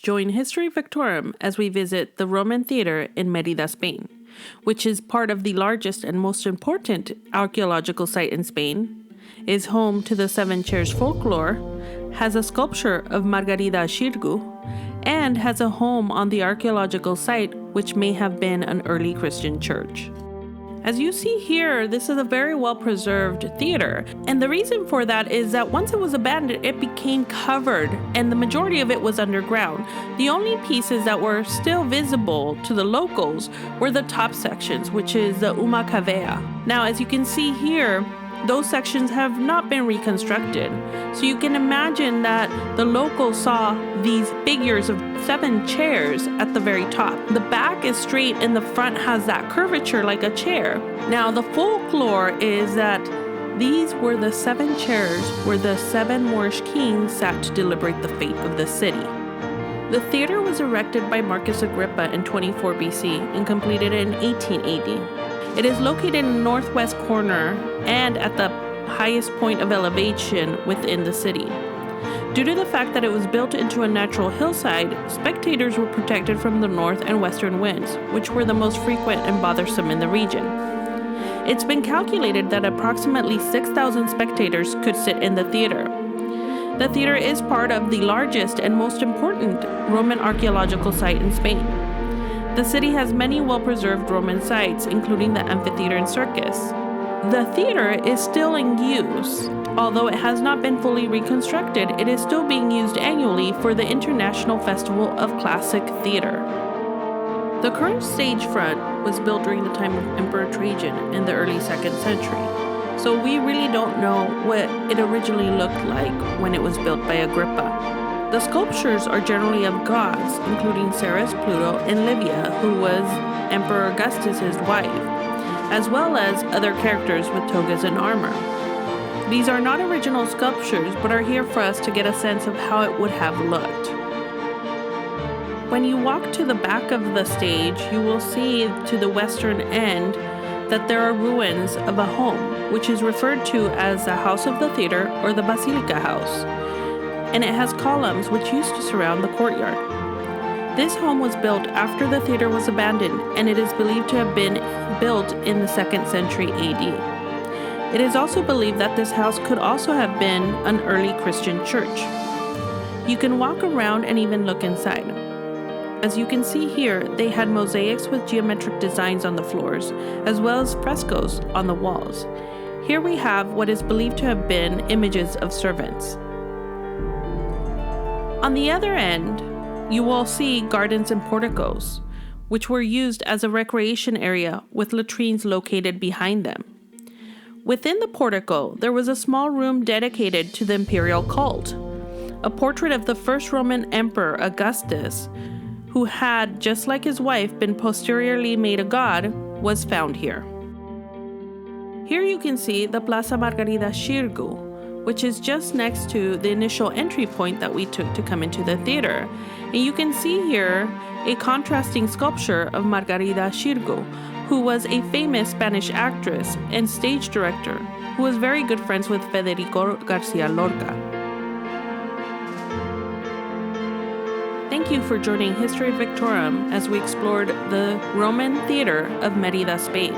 Join History Victorum as we visit the Roman theater in Merida, Spain, which is part of the largest and most important archaeological site in Spain, is home to the Seven Chairs folklore, has a sculpture of Margarita Xirgu, and has a home on the archaeological site which may have been an early Christian church. As you see here, this is a very well-preserved theater, and the reason for that is that once it was abandoned, it became covered, and the majority of it was underground. The only pieces that were still visible to the locals were the top sections, which is the umma cavea. Now, as you can see here, those sections have not been reconstructed. So you can imagine that the locals saw these figures of 7 chairs at the very top. The back is straight and the front has that curvature like a chair. Now the folklore is that these were the 7 chairs where the 7 Moorish Kings sat to deliberate the fate of the city. The theater was erected by Marcus Agrippa in 24 BC and completed in 18 AD. It is located in the northwest corner and at the highest point of elevation within the city. Due to the fact that it was built into a natural hillside, spectators were protected from the north and western winds, which were the most frequent and bothersome in the region. It's been calculated that approximately 6,000 spectators could sit in the theater. The theater is part of the largest and most important Roman archaeological site in Spain. The city has many well-preserved Roman sites, including the amphitheater and circus. The theater is still in use. Although it has not been fully reconstructed, it is still being used annually for the International Festival of Classic Theater. The current stage front was built during the time of Emperor Trajan in the early 2nd century, so we really don't know what it originally looked like when it was built by Agrippa. The sculptures are generally of gods, including Ceres, Pluto, and Livia, who was Emperor Augustus's wife, as well as other characters with togas and armor. These are not original sculptures, but are here for us to get a sense of how it would have looked. When you walk to the back of the stage, you will see to the western end that there are ruins of a home, which is referred to as the House of the Theater or the Basilica House, and it has columns which used to surround the courtyard. This home was built after the theater was abandoned, and it is believed to have been built in the 2nd century AD. It is also believed that this house could also have been an early Christian church. You can walk around and even look inside. As you can see here, they had mosaics with geometric designs on the floors, as well as frescoes on the walls. Here we have what is believed to have been images of servants. On the other end, you will see gardens and porticos, which were used as a recreation area with latrines located behind them. Within the portico, there was a small room dedicated to the imperial cult. A portrait of the first Roman emperor, Augustus, who had, just like his wife, been posteriorly made a god, was found here. Here you can see the Plaza Margarita Xirgu, which is just next to the initial entry point that we took to come into the theater. And you can see here a contrasting sculpture of Margarita Xirgu, who was a famous Spanish actress and stage director who was very good friends with Federico Garcia Lorca. Thank you for joining History Victorum as we explored the Roman theater of Merida, Spain.